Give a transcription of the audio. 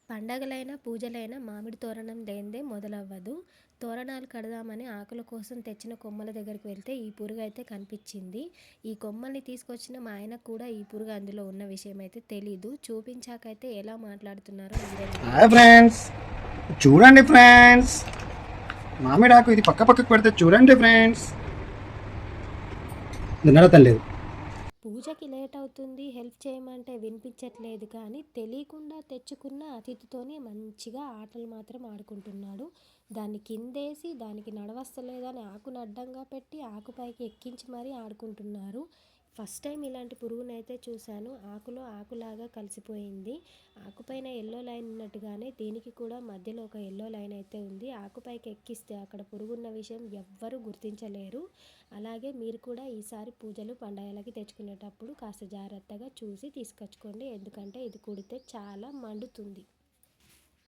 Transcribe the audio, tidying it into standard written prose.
పండగలైనా పూజలైనా మామిడి తోరణం లేనిదే మొదలవ్వదు. తోరణాలు కడదామని ఆకుల కోసం తెచ్చిన కొమ్మల దగ్గరికి వెళ్తే ఈ పురుగు అయితే కనిపించింది. ఈ కొమ్మల్ని తీసుకొచ్చిన మా ఆయనకు కూడా ఈ పురుగు అందులో ఉన్న విషయం అయితే తెలీదు. చూపించాకైతే ఎలా మాట్లాడుతున్నారో మీరే హాయ్ ఫ్రెండ్స్, చూడండి ఫ్రెండ్స్, మామిడాకు ఇది పక్కకు పెడితే చూడండి ఫ్రెండ్స్. నడతలేదు. పూజకి లేట్ అవుతుంది, హెల్ప్ చేయమంటే వినిపించట్లేదు, కానీ తెలియకుండా తెచ్చుకున్న అతిథితోనే మంచిగా ఆటలు మాత్రం ఆడుకుంటున్నాడు. దాన్ని కిందేసి దానికి నడవస్తలేదని ఆకును అడ్డంగా పెట్టి ఆకుపైకి ఎక్కించి మరీ ఆడుకుంటున్నారు. ఫస్ట్ టైం ఇలాంటి పురుగునైతే చూశాను. ఆకులో ఆకులాగా కలిసిపోయింది. ఆకుపైన ఎల్లో లైన్ ఉన్నట్టుగానే దీనికి కూడా మధ్యలో ఒక ఎల్లో లైన్ అయితే ఉంది. ఆకుపైకి ఎక్కిస్తే అక్కడ పురుగున్న విషయం ఎవ్వరూ గుర్తించలేరు. అలాగే మీరు కూడా ఈసారి పూజలు పండగలకి తెచ్చుకునేటప్పుడు కాస్త జాగ్రత్తగా చూసి తీసుకొచ్చుకోండి. ఎందుకంటే ఇది కుడితే చాలా మండుతుంది.